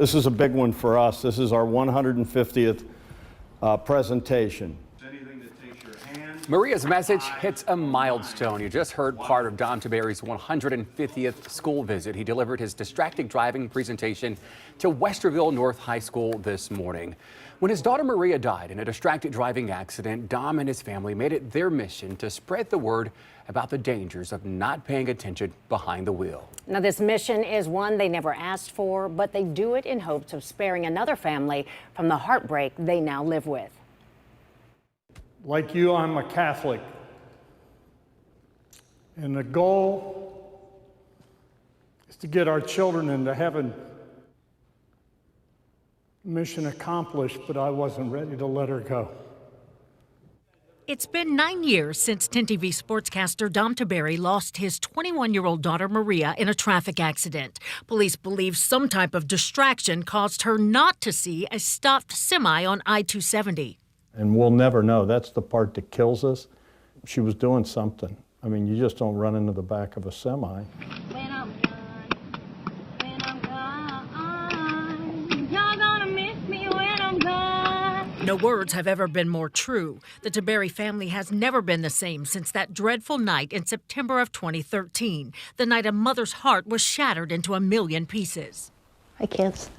This is a big one for us. This is our 150th presentation. Maria's message hits a milestone. You just heard part of Dom Tiberi's 150th school visit. He delivered his distracted driving presentation to Westerville North High School this morning. When his daughter Maria died in a distracted driving accident, Dom and his family made it their mission to spread the word about the dangers of not paying attention behind the wheel. Now, this mission is one they never asked for, but they do it in hopes of sparing another family from the heartbreak they now live with. Like you, I'm a Catholic, and the goal is to get our children into heaven. Mission accomplished, but I wasn't ready to let her go. It's been 9 years since 10 TV sportscaster Dom Tiberi lost his 21-year-old daughter Maria in a traffic accident. Police believe some type of distraction caused her not to see a stopped semi on I-270. And we'll never know. That's the part that kills us. She was doing something. I mean, you just don't run into the back of a semi. When I'm gone, you're gonna miss me when I'm gone. No words have ever been more true. The Tiberi family has never been the same since that dreadful night in September of 2013, the night a mother's heart was shattered into a million pieces. I can't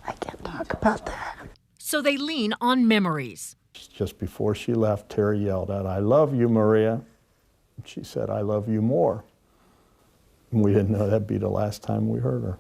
talk about that. So they lean on memories. Just before she left, Terry yelled out, "I love you, Maria." And she said, "I love you more." And we didn't know that'd be the last time we heard her.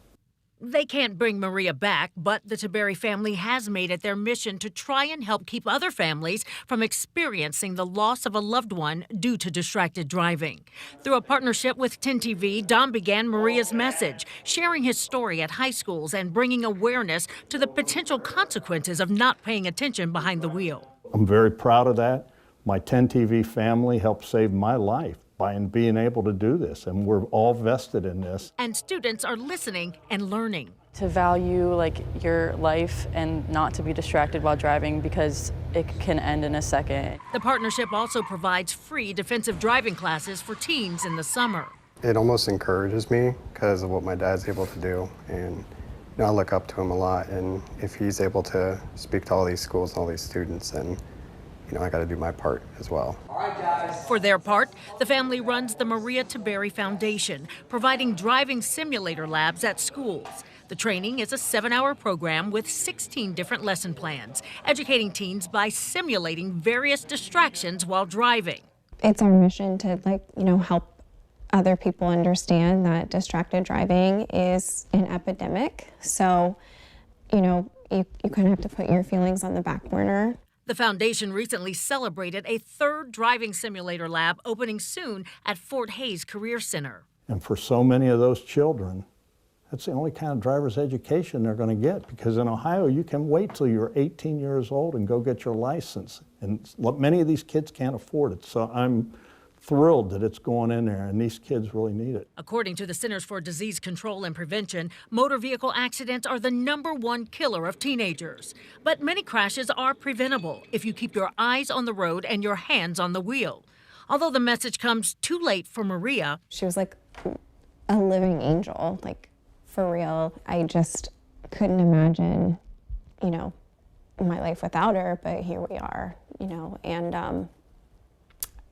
They can't bring Maria back, but the Tiberi family has made it their mission to try and help keep other families from experiencing the loss of a loved one due to distracted driving. Through a partnership with 10 TV, Dom began Maria's message, sharing his story at high schools and bringing awareness to the potential consequences of not paying attention behind the wheel. I'm very proud of that. My 10 TV family helped save my life by being able to do this, and we're all vested in this. And students are listening and learning. To value your life and not to be distracted while driving because it can end in a second. The partnership also provides free defensive driving classes for teens in the summer. It almost encourages me because of what my dad's able to do, and I look up to him a lot, and if he's able to speak to all these schools and all these students, then I got to do my part as well. For their part, the family runs the Maria Tiberi Foundation, providing driving simulator labs at schools. The training is a 7-hour program with 16 different lesson plans, educating teens by simulating various distractions while driving. It's our mission to help other people understand that distracted driving is an epidemic. So, you kind of have to put your feelings on the back burner. The foundation recently celebrated a 3rd driving simulator lab opening soon at Fort Hays Career Center. And for so many of those children, that's the only kind of driver's education they're going to get, because in Ohio, you can wait till you're 18 years old and go get your license. And many of these kids can't afford it. So I'm thrilled that it's going in there, and these kids really need it. According to the Centers for Disease Control and Prevention, motor vehicle accidents are the #1 killer of teenagers. But many crashes are preventable if you keep your eyes on the road and your hands on the wheel. Although the message comes too late for Maria. She was like a living angel, for real. I just couldn't imagine, my life without her, but here we are, and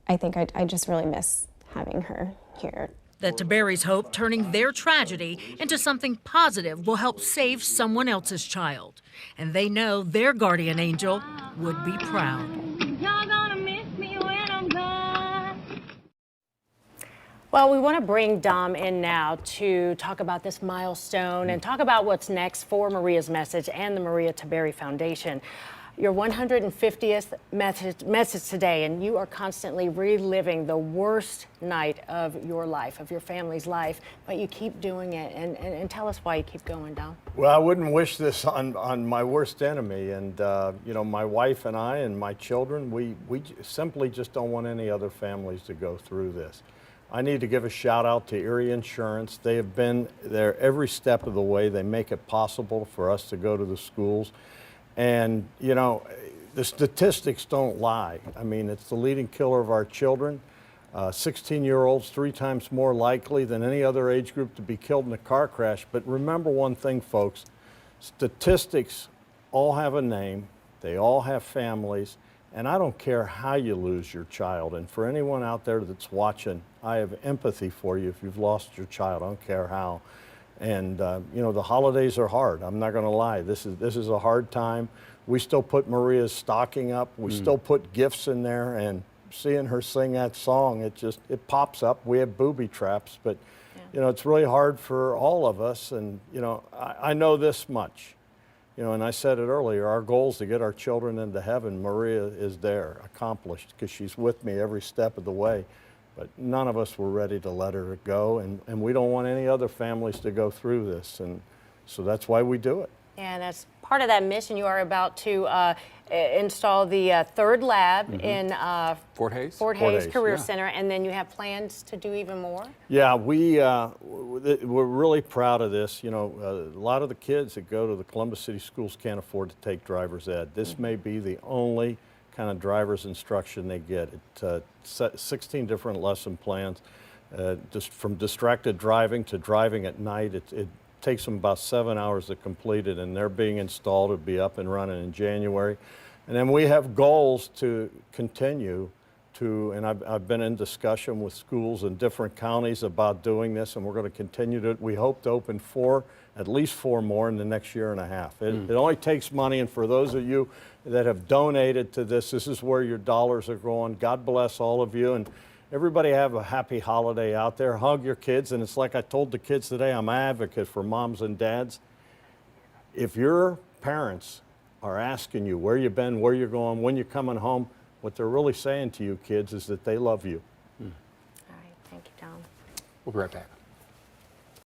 I think I just really miss having her here. The Tiberis hope turning their tragedy into something positive will help save someone else's child. And they know their guardian angel would be proud. You're gonna miss me when I'm gone. Well, we want to bring Dom in now to talk about this milestone and talk about what's next for Maria's message and the Maria Tiberi Foundation. Your 150th message today, and you are constantly reliving the worst night of your life, of your family's life, but you keep doing it. And tell us why you keep going, Dom. Well, I wouldn't wish this on my worst enemy. And, my wife and I and my children, we simply just don't want any other families to go through this. I need to give a shout out to Erie Insurance. They have been there every step of the way. They make it possible for us to go to the schools. And, the statistics don't lie. I mean, it's the leading killer of our children. 16-year-olds 3 times more likely than any other age group to be killed in a car crash. But remember one thing, folks, Statistics all have a name, they all have families, and I don't care how you lose your child. And for anyone out there that's watching, I have empathy for you if you've lost your child. I don't care how. And you know, the holidays are hard. I'm not going to lie. This is a hard time. We still put Maria's stocking up. We still put gifts in there. And seeing her sing that song, it pops up. We have booby traps, but you know, it's really hard for all of us. And you know, I know this much. You know, and I said it earlier, our goal is to get our children into heaven. Maria is there, accomplished, because she's with me every step of the way. But none of us were ready to let her go, and we don't want any other families to go through this. And so that's why we do it. And as part of that mission, you are about to install the third lab in Fort Hayes? Fort Hayes Hayes, Career yeah. Center, and then you have plans to do even more? Yeah, we're really proud of this. You know, a lot of the kids that go to the Columbus City schools can't afford to take driver's ed. This may be the only kind of driver's instruction they get. 16 different lesson plans, just from distracted driving to driving at night. It takes them about 7 hours to complete it, and they're being installed to be up and running in January. And then we have goals to continue to, and I've been in discussion with schools in different counties about doing this, and we're going to continue to. We hope to open at least four more in the next year and a half. It only takes money, and for those of you that have donated to this is where your dollars are going. God bless all of you, and everybody have a happy holiday out there. Hug your kids, and it's like I told the kids today, I'm an advocate for moms and dads. If your parents are asking you where you've been, where you're going, when you're coming home, what they're really saying to you kids is that they love you. All right, thank you, Dom. We'll be right back.